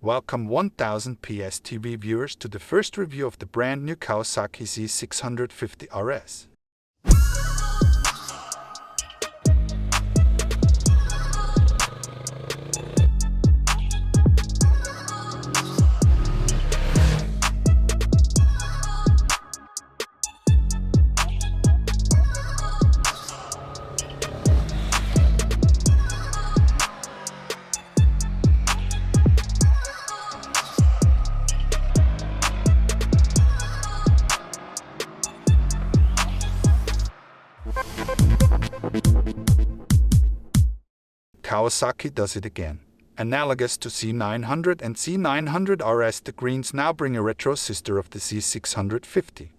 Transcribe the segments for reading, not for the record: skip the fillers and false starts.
Welcome 1000 PS TV viewers to the first review of the brand new Kawasaki Z650RS. Kawasaki does it again. Analogous to Z900 and Z900RS, the greens now bring a retro sister of the Z650.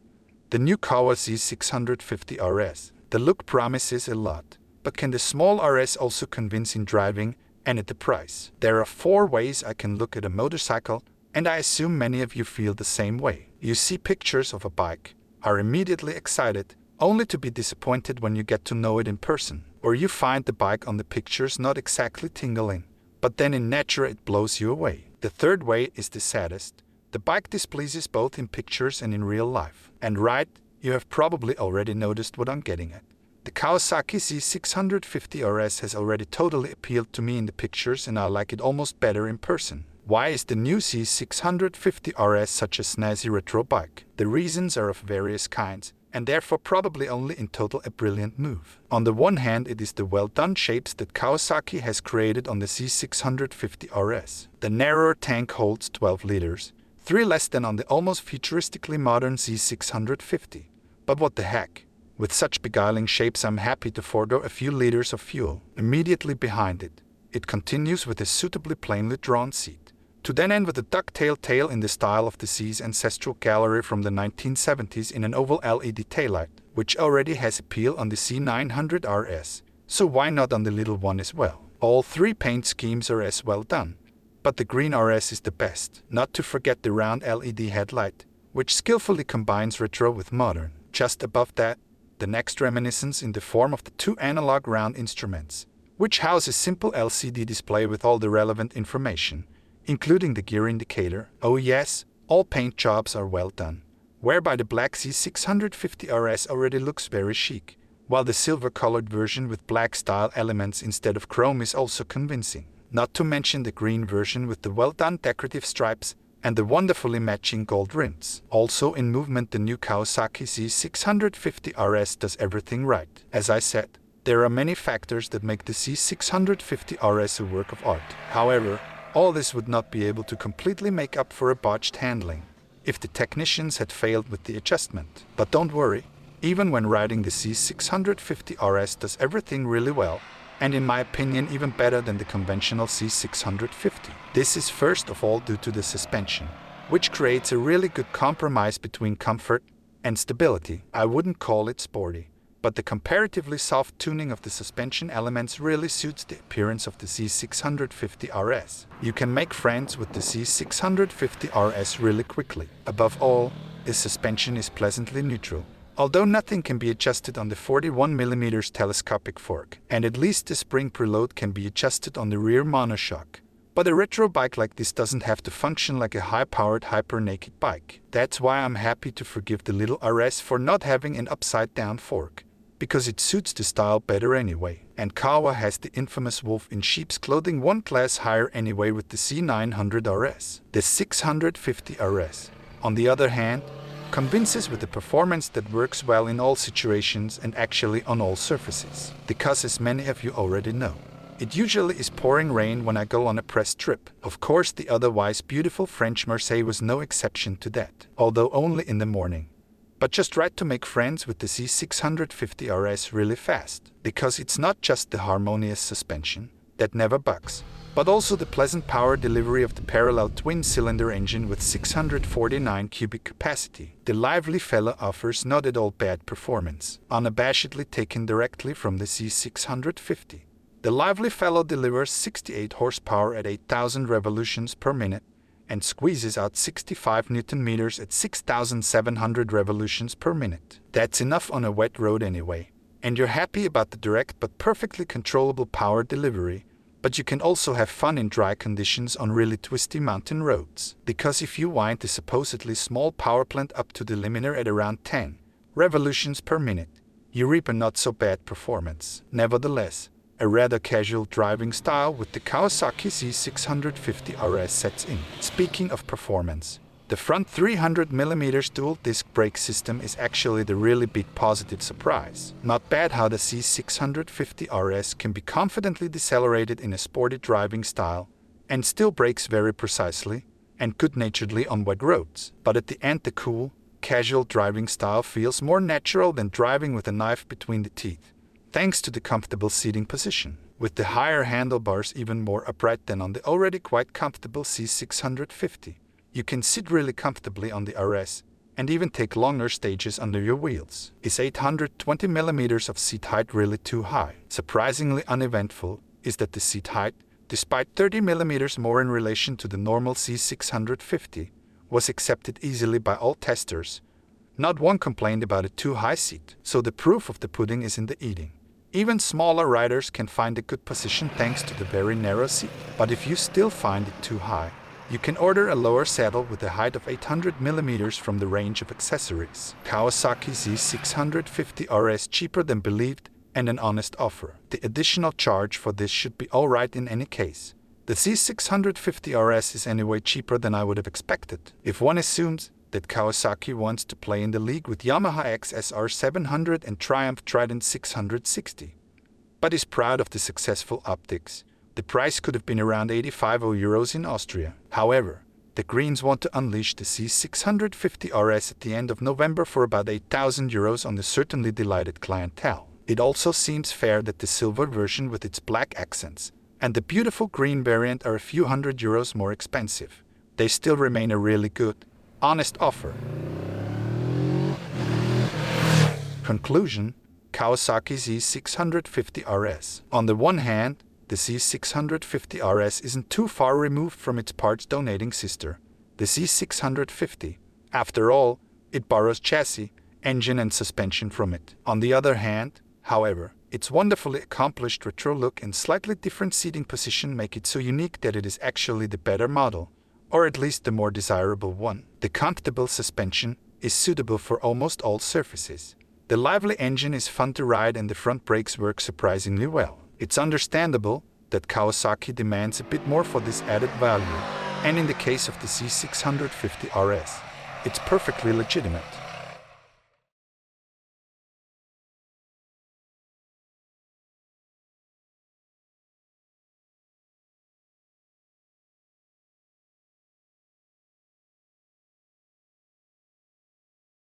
The new Kawa Z650RS. The look promises a lot, but can the small RS also convince in driving and at the price? There are 4 ways I can look at a motorcycle, and I assume many of you feel the same way. You see pictures of a bike, are immediately excited, only to be disappointed when you get to know it in person. Or you find the bike on the pictures not exactly tingling, but then in nature it blows you away. The third way is the saddest. The bike displeases both in pictures and in real life. And right, you have probably already noticed what I'm getting at. The Kawasaki Z650RS has already totally appealed to me in the pictures, and I like it almost better in person. Why is the new Z650RS such a snazzy retro bike? The reasons are of various kinds, and therefore probably only in total a brilliant move. On the one hand, it is the well-done shapes that Kawasaki has created on the Z650RS. The narrower tank holds 12 liters, 3 less than on the almost futuristically modern Z650. But what the heck? With such beguiling shapes, I'm happy to forego a few liters of fuel. Immediately behind it, it continues with a suitably plainly drawn seat, to then end with a ducktail tail in the style of the Z's ancestral gallery from the 1970s in an oval LED taillight, which already has appeal on the Z900RS, so why not on the little one as well? All 3 paint schemes are as well done, but the green RS is the best, not to forget the round LED headlight, which skillfully combines retro with modern. Just above that, the next reminiscence in the form of the 2 analog round instruments, which house a simple LCD display with all the relevant information, including the gear indicator. Oh yes, all paint jobs are well done, whereby the black Z650RS already looks very chic, while the silver-colored version with black style elements instead of chrome is also convincing. Not to mention the green version with the well-done decorative stripes and the wonderfully matching gold rims. Also in movement, the new Kawasaki Z650RS does everything right. As I said, there are many factors that make the Z650RS a work of art. However, all this would not be able to completely make up for a botched handling if the technicians had failed with the adjustment. But don't worry, even when riding the Z650RS does everything really well, and in my opinion even better than the conventional Z650. This is first of all due to the suspension, which creates a really good compromise between comfort and stability. I wouldn't call it sporty, but the comparatively soft tuning of the suspension elements really suits the appearance of the Z650RS. You can make friends with the Z650RS really quickly. Above all, the suspension is pleasantly neutral, although nothing can be adjusted on the 41mm telescopic fork, and at least the spring preload can be adjusted on the rear monoshock. But a retro bike like this doesn't have to function like a high-powered hyper-naked bike. That's why I'm happy to forgive the little RS for not having an upside-down fork, because it suits the style better anyway. And Kawa has the infamous wolf in sheep's clothing one class higher anyway with the Z900RS. The 650RS, on the other hand, convinces with a performance that works well in all situations and actually on all surfaces. Because as many of you already know, it usually is pouring rain when I go on a press trip. Of course, the otherwise beautiful French Marseille was no exception to that, although only in the morning. But just right to make friends with the Z650RS really fast, because it's not just the harmonious suspension that never bugs, but also the pleasant power delivery of the parallel twin-cylinder engine with 649 cubic capacity. The lively fella offers not at all bad performance, unabashedly taken directly from the Z650. The lively fellow delivers 68 horsepower at 8,000 revolutions per minute, and squeezes out 65 Nm at 6,700 revolutions per minute. That's enough on a wet road anyway, and you're happy about the direct but perfectly controllable power delivery. But you can also have fun in dry conditions on really twisty mountain roads. Because if you wind the supposedly small power plant up to the limiter at around 10 revolutions per minute, you reap a not-so-bad performance. Nevertheless, a rather casual driving style with the Kawasaki Z650RS sets in. Speaking of performance, the front 300mm dual-disc brake system is actually the really big positive surprise. Not bad how the Z650RS can be confidently decelerated in a sporty driving style and still brakes very precisely and good-naturedly on wet roads. But at the end, the cool, casual driving style feels more natural than driving with a knife between the teeth, thanks to the comfortable seating position, with the higher handlebars even more upright than on the already quite comfortable Z650. You can sit really comfortably on the RS and even take longer stages under your wheels. Is 820mm of seat height really too high? Surprisingly uneventful is that the seat height, despite 30mm more in relation to the normal Z650, was accepted easily by all testers. Not one complained about a too high seat, so the proof of the pudding is in the eating. Even smaller riders can find a good position thanks to the very narrow seat. But if you still find it too high, you can order a lower saddle with a height of 800mm from the range of accessories. Kawasaki Z650RS, cheaper than believed and an honest offer. The additional charge for this should be alright in any case. The Z650RS is anyway cheaper than I would have expected, if one assumes that Kawasaki wants to play in the league with Yamaha XSR 700 and Triumph Trident 660. But is proud of the successful optics. The price could have been around 85 euros in Austria. However, the Greens want to unleash the Z650RS at the end of November for about 8,000 euros on the certainly delighted clientele. It also seems fair that the silver version with its black accents and the beautiful green variant are a few hundred euros more expensive. They still remain a really good, honest offer. Conclusion: Kawasaki Z650RS. On the one hand, the Z650RS isn't too far removed from its parts-donating sister, the Z650. After all, it borrows chassis, engine and suspension from it. On the other hand, however, its wonderfully accomplished retro look and slightly different seating position make it so unique that it is actually the better model, or at least the more desirable one. The comfortable suspension is suitable for almost all surfaces. The lively engine is fun to ride and the front brakes work surprisingly well. It's understandable that Kawasaki demands a bit more for this added value, and in the case of the Z650RS, it's perfectly legitimate.